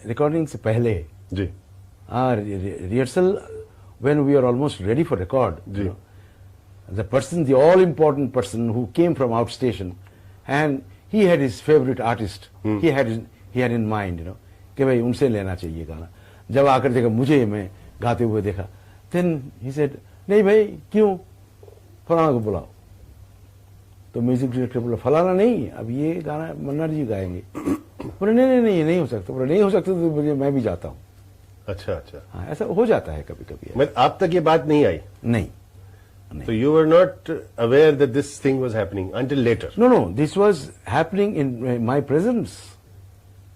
Recording से पहले जी rehearsal when we are almost ready for record, जी the person, the all important person who came from outstation, and he had his favorite artist, he had in mind, कि भाई उनसे लेना चाहिए गाना. जब आकर देखा मुझे, मैं गाते हुए देखा, then he said, नहीं भाई क्यों, फलाना को बुलाओ. तो म्यूजिक डायरेक्टर बोला फलाना नहीं, अब ये गाना मन्ना जी गाएंगे. बोले नहीं ये नहीं हो सकता. बोले नहीं हो सकता तो मैं भी जाता हूँ. अच्छा अच्छा. हाँ, ऐसा हो जाता है कभी कभी. मैं आप तक ये बात नहीं आई? नहीं. So you were not aware that this thing was happening until later? No, this was happening in my presence.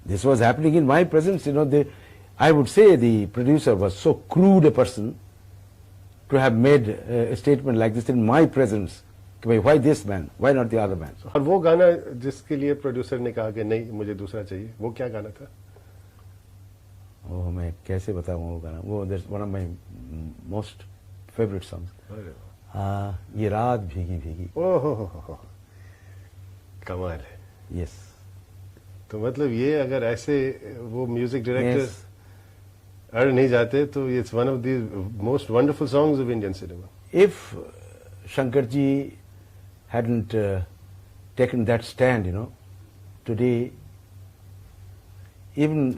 This was happening in my presence. I would say the producer was so crude a person to have made a statement like this in my presence. Why this man? Why not the other man? और वो गाना जिसके लिए producer ने कहा कि नहीं मुझे दूसरा चाहिए, वो क्या गाना था? ओह, मैं कैसे बताऊं वो गाना. वो one of my most favorite songs. ये रात भीगी भीगी. ओह कमाल है. यस. तो मतलब ये अगर ऐसे वो म्यूजिक डायरेक्टर अड़ नहीं जाते तो it's one of the most wonderful songs of Indian cinema. If Shankar ji hadn't taken that stand, today even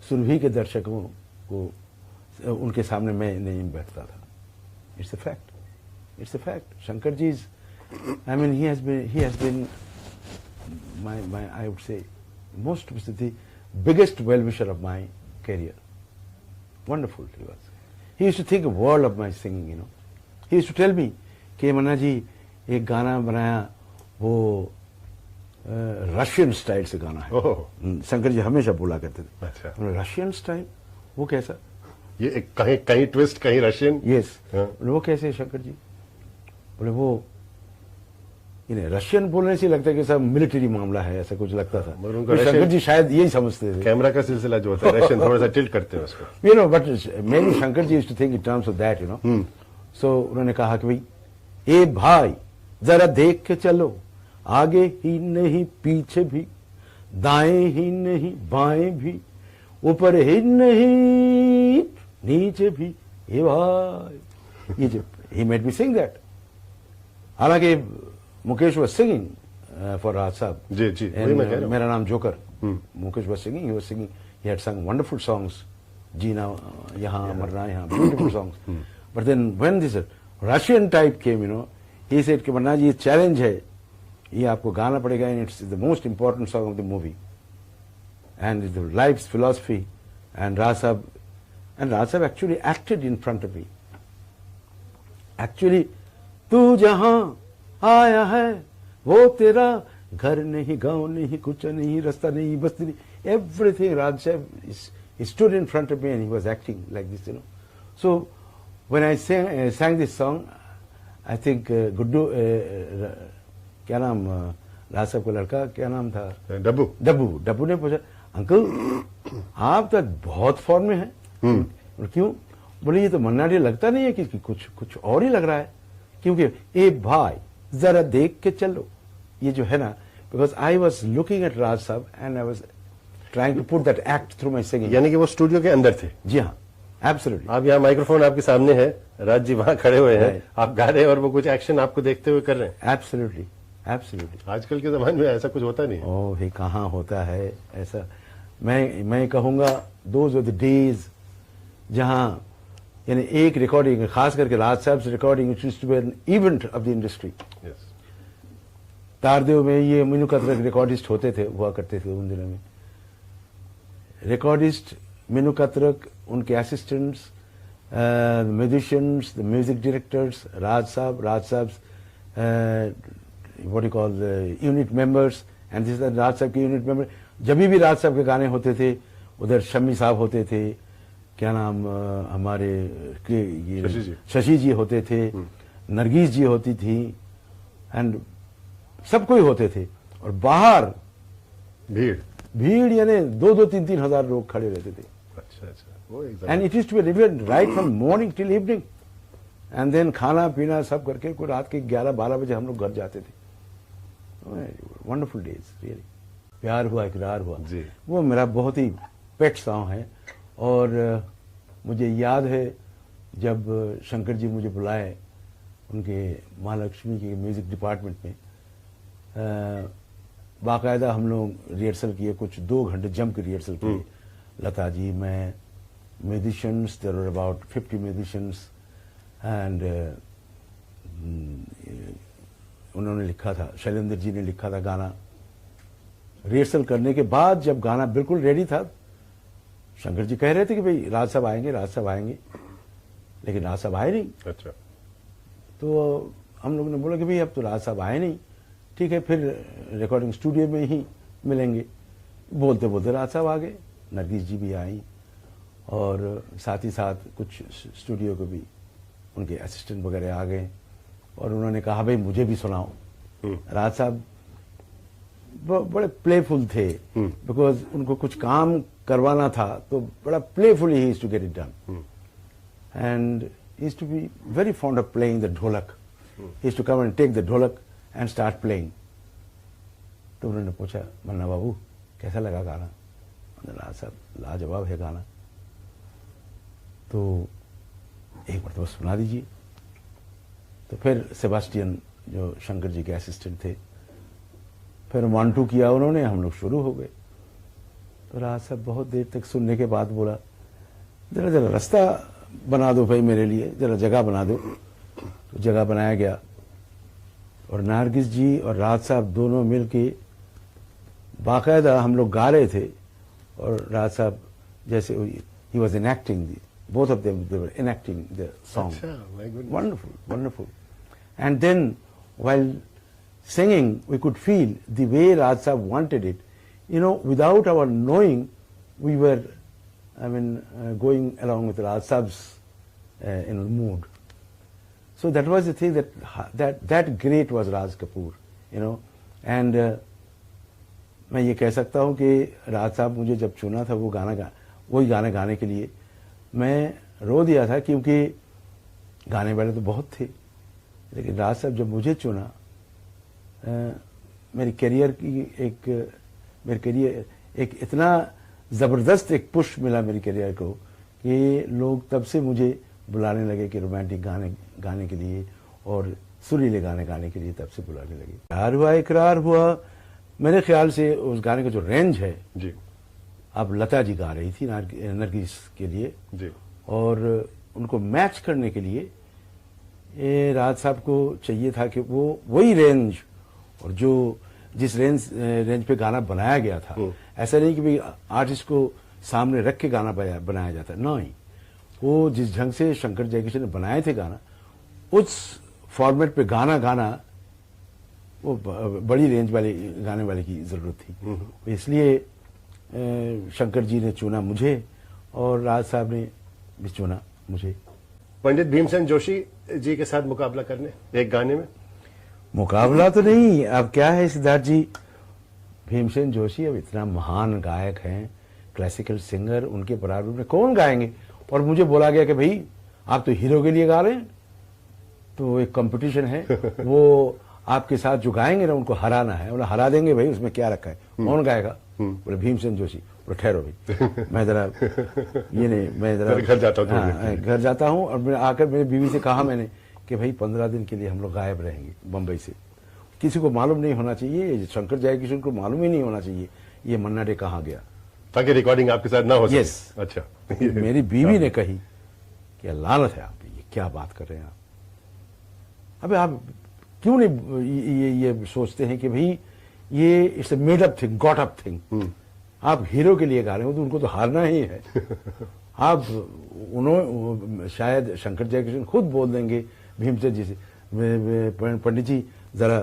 Surabhi के दर्शकों को उनके सामने मैं नहीं बैठता था. It's a fact. It's a fact. Shankar ji is, I mean, he has been my I would say the biggest well-wisher of my career. Wonderful he was. He used to think a world of my singing, He used to tell me कि मन्ना जी एक गाना बनाया वो Russian style से गाना है. शंकर जी हमेशा बोला करते थे. अच्छा. रशियन स्टाइल वो कैसा? ये कहीं ट्विस्ट कहीं रशियन. यस. वो कैसे शंकर जी? बोले वो रशियन बोलने से लगता है कि सब मिलिट्री मामला है, ऐसा कुछ लगता था. शंकर जी शायद यही समझते थे. कैमरा का सिलसिला जो होता है रशियन थोड़ा सा टिल्ट करते हैं उसको. But many Shankar ji used to think in terms of that, so उन्होंने कहा कि भाई ए भाई जरा देख के चलो, आगे ही नहीं पीछे भी, दाएं ही नहीं बाएं भी, ऊपर ही नहीं नीचे भी, ए भाई. ये जो he made me sing that. हालांकि Mukesh was singing for Raj Sahab. जी जी. Mera Naam Joker. Mukesh was singing, he was singing, he had sung wonderful songs. Jeena Yahan Marna Yahan, beautiful songs. But then when this Russian type came, he said कि मन्ना जी ये चैलेंज है, ये आपको गाना पड़ेगा, and it's the most important song of the movie and the life's philosophy. And Raj Sahab actually acted in front of me. Actually तू जहां आया है वो तेरा घर नहीं, गांव नहीं, कुछ नहीं, रास्ता नहीं, बस्ती नहीं, everything. Raj Sahib, he stood in front of me and he was acting like this, So when I sang this song, I think Guddu, क्या नाम राज साहब का लड़का, क्या नाम था? डब्बू ने पूछा, अंकल आप तो बहुत फॉर्म में हैं. क्यों? बोले ये तो मन्ना डे लगता नहीं है कि कुछ और ही लग रहा है. क्योंकि ए भाई जरा देख के चलो, ये जो है ना, because I was looking at Raj Sahab and I was trying to put that act through my singing. यानी कि वो स्टूडियो के अंदर थे? जी हाँ, एब्सोल्युटली. आप यहाँ माइक्रोफोन आपके सामने है, राज जी वहां खड़े हुए हैं, आप गा रहे हैं और वो कुछ एक्शन आपको देखते हुए कर रहे हैं. एब्सोल्युटली. आजकल के जमाने में ऐसा कुछ होता नहीं. ओह भाई कहाँ होता है ऐसा. मैं कहूंगा दोज आर द डेज जहां यानी एक रिकॉर्डिंग, खास करके राज साहब से recording, it used to be an event of the industry. Tardeo में ये मीनू कतरक रिकॉर्डिस्ट होते थे, हुआ करते थे उन दिनों में. रिकॉर्डिस्ट मीनू कतरक, उनके assistants, musicians, the music directors, Raj Sahab what you call the unit members, and this is the राज साहब के यूनिट मेंबर. जब भी राज साहब के गाने होते थे, उधर शम्मी साहब होते थे, क्या नाम हमारे शशि जी होते थे, नरगिस जी होती थी, एंड सब कोई होते थे. और बाहर भीड़ यानी 2-3 हजार लोग खड़े रहते थे. अच्छा. And it is to be revealed right from morning till evening. And then खाना पीना सब करके कोई रात के 11-12 बजे हम लोग घर जाते थे. Wonderful days really. प्यार हुआ इकरार हुआ, वो मेरा बहुत ही पेट सॉन्ग है। और मुझे याद है जब शंकर जी मुझे बुलाए उनके महालक्ष्मी के म्यूज़िक डिपार्टमेंट में, बाकायदा हम लोग रिहर्सल किए, कुछ 2 घंटे जम के रिहर्सल किए, लता जी, मैं, musicians, there were about 50 musicians, and उन्होंने लिखा था, शैलेंद्र जी ने लिखा था गाना। रिहर्सल करने के बाद जब गाना बिल्कुल रेडी था, शंकर जी कह रहे थे कि भाई राज साहब आएंगे, राज साहब आएंगे, लेकिन राज साहब आए नहीं। अच्छा। तो हम लोगों ने बोला कि भाई अब तो राज साहब आए नहीं, ठीक है फिर रिकॉर्डिंग स्टूडियो में ही मिलेंगे। बोलते बोलते राज साहब आ गए, नरगिस जी भी आई, और साथ ही साथ कुछ स्टूडियो को भी उनके असिस्टेंट वगैरह आ गए, और उन्होंने कहा भाई मुझे भी सुनाओ। राज साहब बड़े प्लेफुल थे, बिकॉज उनको कुछ काम करवाना था, तो बड़ा playful he to get it done, and he used to be very fond of playing the dholak. He used to come and take the dholak and start playing. तो उन्होंने पूछा, मन्ना बाबू कैसा लगा गाना? राज साहब लाजवाब है गाना, तो एक बार तो सुना दीजिए। तो फिर सेबास्टियन जो शंकर जी के असिस्टेंट थे, फिर 1-2 किया उन्होंने, हम लोग शुरू हो गए। तो राज साहब बहुत देर तक सुनने के बाद बोला, जरा जरा रास्ता बना दो भाई मेरे लिए, जरा जगह बना दो। तो जगह बनाया गया, और नरगिस जी और राज साहब दोनों मिलके बाकायदा हम लोग गा रहे थे, और राज साहब जैसे ही was enacting, both of them they were enacting the song. Wonderful, wonderful. And then while singing we could feel the way Raj Sahab wanted it, you know, without our knowing we were, I mean, going along with Raj Sahab's mood. So that was the thing, that great was Raj Kapoor, you know. And मैं ये कह सकता हूँ कि राज साहब मुझे जब चुना था वही गाना गाने के लिए, मैं रो दिया था, क्योंकि गाने वाले तो बहुत थे, लेकिन राज साहब जब मुझे चुना, मेरे करियर एक इतना ज़बरदस्त एक पुश मिला मेरी करियर को, कि लोग तब से मुझे बुलाने लगे कि रोमांटिक गाने गाने के लिए और सुरीले गाने गाने के लिए तब से बुलाने लगे। प्यार हुआ इकरार हुआ, मेरे ख्याल से उस गाने का जो रेंज है जी, अब लता जी गा रही थी नरगिस के लिए जी, और उनको मैच करने के लिए राज साहब को चाहिए था कि वो वही रेंज, और जो जिस रेंज पे गाना बनाया गया था, ऐसा नहीं कि भाई आर्टिस्ट को सामने रख के गाना बनाया जाता, नहीं, वो जिस ढंग से शंकर जयकिशन ने बनाए थे गाना, उस फॉर्मेट पे गाना वो बड़ी रेंज वाले गाने वाले की जरूरत थी। इसलिए शंकर जी ने चुना मुझे, और राज साहब ने भी चुना मुझे। पंडित भीमसेन जोशी जी के साथ मुकाबला करने एक गाने में? मुकाबला तो नहीं, अब क्या है सिद्धार्थ जी, भीमसेन जोशी अब इतना महान गायक हैं, क्लासिकल सिंगर, उनके बराबर में कौन गाएंगे। और मुझे बोला गया कि भाई आप तो हीरो के लिए गा रहे हैं, तो एक कंपटीशन है, वो आपके साथ जो गाएंगे ना उनको हराना है। बोला हरा देंगे भाई, उसमें क्या रखा है, कौन गाएगा? बोले भीमसेन जोशी। बोले ठहरो भाई, मैं जरा ये नहीं, मैं जरा घर जाता हूँ। हाँ, घर जाता हूँ। और मैं आकर मेरी बीवी से कहा मैंने कि भाई 15 दिन के लिए हम लोग गायब रहेंगे बम्बई से, किसी को मालूम नहीं होना चाहिए, शंकर जयकिशन को मालूम ही नहीं होना चाहिए ये मन्ना डे कहाँ गया, ताकि रिकॉर्डिंग आपके साथ ना हो सके। Yes. अच्छा। मेरी बीवी ने कही कि लानत है आप, ये क्या बात कर रहे हैं आप, अबे आप क्यों नहीं ये सोचते हैं कि भाई ये it's made up thing, got up thing, आप हीरो के लिए गा रहे हो तो उनको तो हारना ही है। आप उन्होंने शायद शंकर जयकिशन खुद बोल देंगे भीमसेन जी से, पंडित जी जरा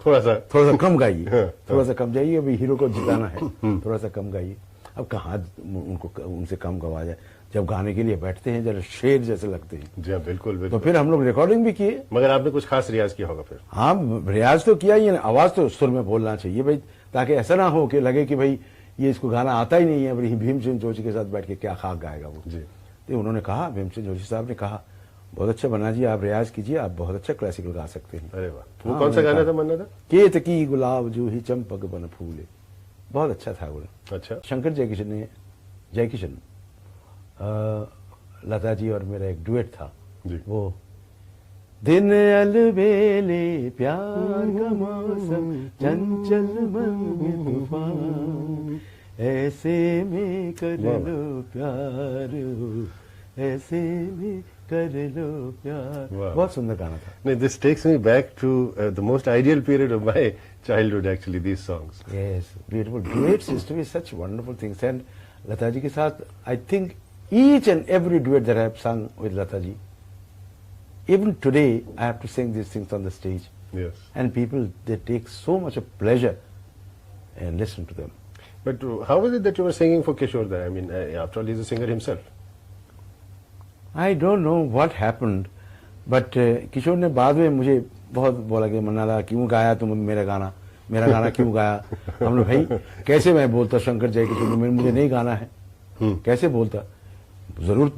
थोड़ा सा कम गाइए, थोड़ा सा कम जाइए, अभी हीरो को जिताना है, थोड़ा सा कम गाइए। अब कहाँ उनसे कम गवा जाए, जब गाने के लिए बैठते हैं जरा शेर जैसे लगते हैं। जी हाँ, बिल्कुल बिल्कुल। तो फिर हम लोग रिकॉर्डिंग भी किए। मगर आपने कुछ खास रियाज किया होगा फिर? हाँ, रियाज तो किया ही, आवाज तो सुर में बोलना चाहिए भाई, ताकि ऐसा ना हो कि लगे कि भाई ये इसको गाना आता ही नहीं है, भीमसेन जोशी के साथ बैठ के क्या खाक गाएगा वो। जी। तो उन्होंने कहा, भीमसेन जोशी साहब ने कहा, बहुत अच्छा बना जी, आप रियाज कीजिए, आप बहुत अच्छा क्लासिकल गा सकते हैं। अरे वाह, वो कौन सा गाना था मन्ना दा? केत की गुलाब जो ही चंपक बन फूले, बहुत अच्छा था वो। अच्छा। शंकर जयकिशन ने जय किशन, लता जी और मेरा एक डुएट था जी। वो दिन अलबेले प्यार का मौसम चंचल मन में तूफान, ऐसे में कर लो प्यार, ऐसे में कर लो प्यार। वाह। बहुत सुंदर गाना था। No, this takes me back to the most ideal period of my childhood, actually, these songs. Yes, beautiful. Duets used to be such wonderful things. And Lata ji ke saath, I think each and every duet that I have sung with Lata ji, even today I have to sing these things on the stage. Yes. And people, they take so much of pleasure and listen to them. But how was it that you were singing for Kishore there? I mean, after all, he's a singer himself. I don't know what happened, but किशोर ने बाद में मुझे बहुत बोला कि मन्नाला क्यों गाया तुम मेरा गाना क्यों गाया। हमने भाई कैसे मैं बोलता शंकर जय किशोर मुझे नहीं गाना है, कैसे बोलता, जरूर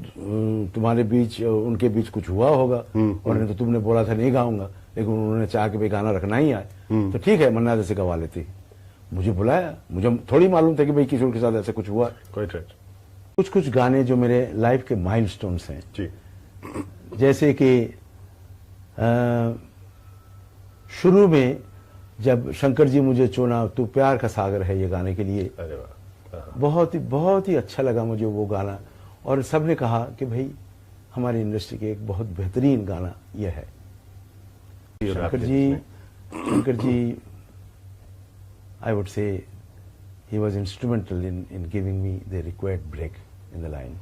तुम्हारे बीच उनके बीच कुछ हुआ होगा और नहीं तो तुमने बोला था नहीं गाऊंगा, लेकिन उन्होंने चाह के भाई गाना रखना ही आए तो ठीक है मन्ना जैसे गवा लेती। मुझे बुलाया, मुझे थोड़ी मालूम था कि भाई किशोर के साथ ऐसा कुछ हुआ। Quite right. कुछ गाने जो मेरे लाइफ के माइलस्टोन्स हैं, जी। जैसे कि शुरू में जब शंकर जी मुझे चुना तू प्यार का सागर है ये गाने के लिए, अरे वाह, बहुत ही अच्छा लगा मुझे वो गाना। और सबने कहा कि भाई हमारी इंडस्ट्री के एक बहुत बेहतरीन गाना ये है। Shankar ji I would say he was instrumental in giving me the required break in the line.